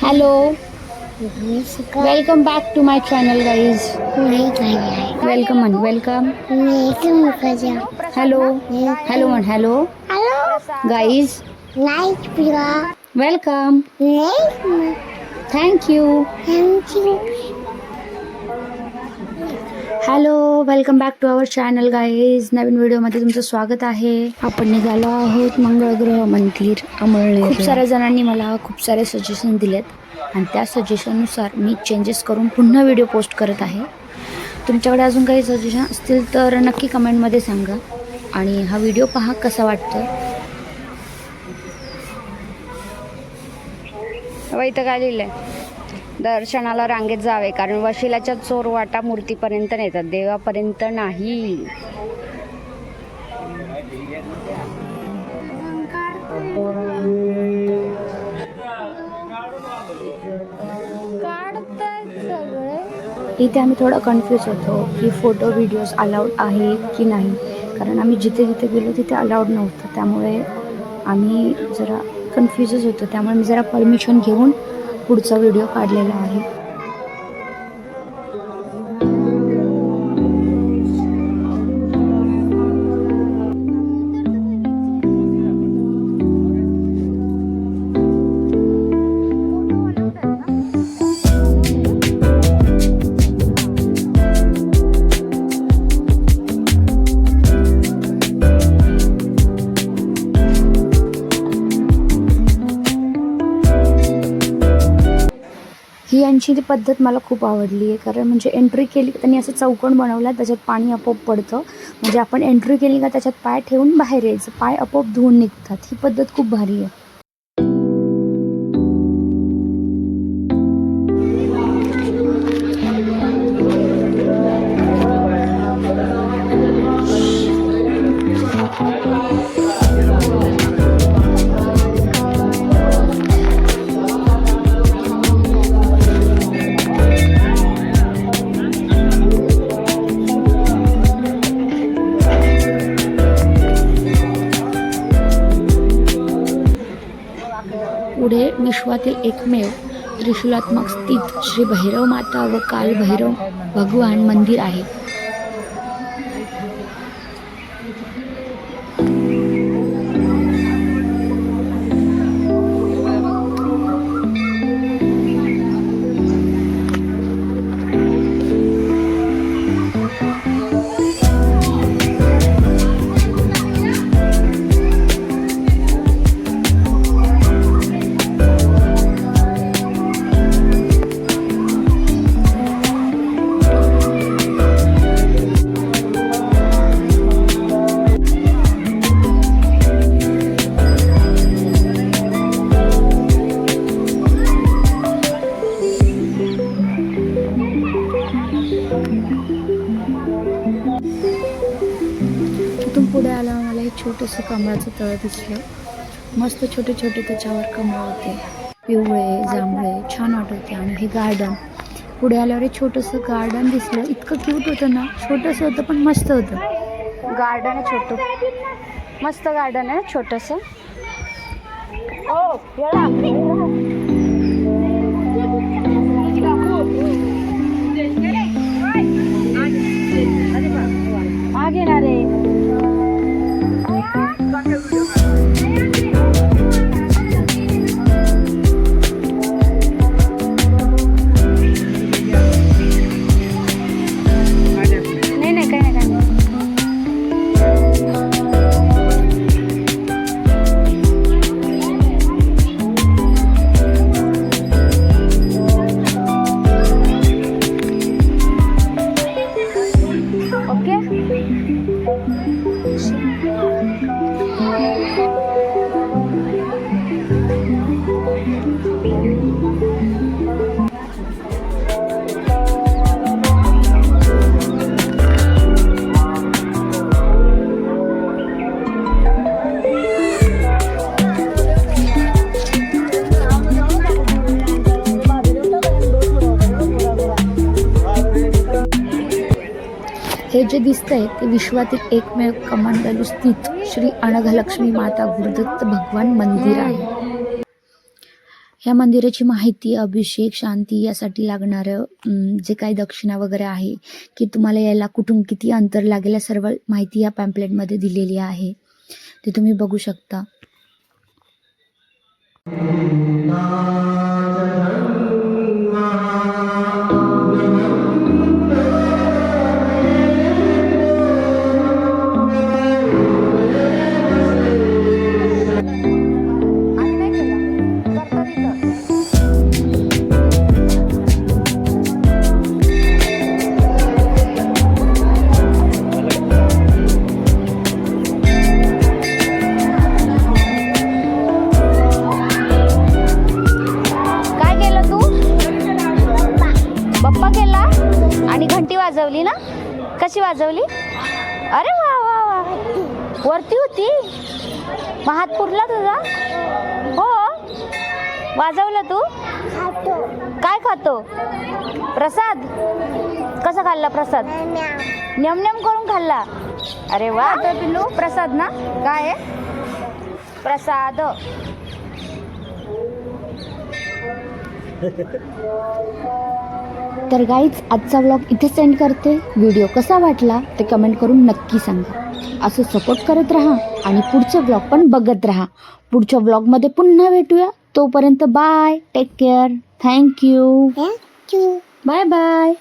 Hello, welcome back to my channel, guys. Welcome on, welcome. Hello, hello on, hello, guys. Welcome. Thank you. Hello, welcome back to our channel guys. नवीन व्हिडिओमध्ये तुमचं स्वागत आहे. आपण निघालो आहोत मंगळग्रह मंदिर अमळनेर. खूप साऱ्या जणांनी मला खूप सारे सजेशन दिलेत आणि त्या सजेशननुसार मी चेंजेस करून पुन्हा व्हिडिओ पोस्ट करत आहे. तुमच्याकडे अजून काही सजेशन असतील तर नक्की कमेंटमध्ये सांगा आणि हा व्हिडिओ पहा कसा वाटतो. इथं काय लिहिलंय? दर्शनाला रांगेत जावे कारण वशिलाच्या चोरवाटा मूर्तीपर्यंत नेतात, देवापर्यंत नाही. इथे आम्ही थोडं कन्फ्यूज होतो की फोटो व्हिडिओज अलाउड आहे की नाही, कारण आम्ही जिथे जिथे गेलो तिथे अलाउड नव्हतं. त्यामुळे आम्ही जरा कन्फ्यूजच होतो. त्यामुळे मी जरा परमिशन घेऊन पुढचा व्हिडिओ काढलेला आहे. ही यांची ती पद्धत मला खूप आवडली आहे, कारण म्हणजे एंट्री केली त्यांनी असं चौकोन बनवला, त्याच्यात पाणी आपोआप पडतं. म्हणजे आपण एंट्री केली का त्याच्यात पाय ठेवून बाहेर यायचं, पाय आपोआप धुवून निघतात. ही पद्धत खूप भारी आहे. पुढे विश्वातील एकमेव त्रिशूलात्मक स्थित श्री भैरव माता व काल भैरव भगवान मंदिर आहे. इथून पुढे आल्यावर मला एक छोटंसं कमळाचं तळ दिसलं. मस्त छोटे छोटे त्याच्यावर कमळ होते, पिवळे जांभळे, छान वाटत होते. आणि हे गार्डन, पुढे आल्यावर एक छोटंसं गार्डन दिसलं. इतकं क्यूट होतं ना, छोटंसं होतं पण मस्त होतं. गार्डन आहे छोटं, मस्त गार्डन आहे छोटंसं. आगे ना रे. हे जे दिसतंय ते विश्वातील एकमेव कमंडलू स्थित श्री अनघलक्ष्मी माता गुरुदत्त भगवान मंदिर आहे. ह्या मंदिराची माहिती, अभिषेक, शांती यासाठी लागणारं जे काही दक्षिणा वगैरे आहे, की तुम्हाला यायला कुठून किती अंतर लागेल, या सर्व माहिती या पॅम्पलेटमध्ये दिलेली आहे. ते तुम्ही बघू शकता. काय केलं तू? बाप्पा केला आणि घंटी वाजवली ना? कशी वाजवली? अरे वा वा वा, वरती होती. मग हात फुटला तुझा? हो, वाजवलं तू? काय खातो? प्रसाद. कसा खाल्ला प्रसाद? नेम नेम करून खाल्ला. अरे वा पिल्लू, प्रसाद ना? काय आहे? प्रसाद. तर गाईज, आजचा व्लॉग इथे सेंड करते. व्हिडिओ कसा वाटला ते कमेंट करून नक्की सांगा. असं सपोर्ट करत राहा आणि पुढचे व्लॉग पण बघत राहा. पुढच्या व्लॉगमध्ये पुन्हा भेटूया. तोपर्यंत bye, take care, thank you, bye bye.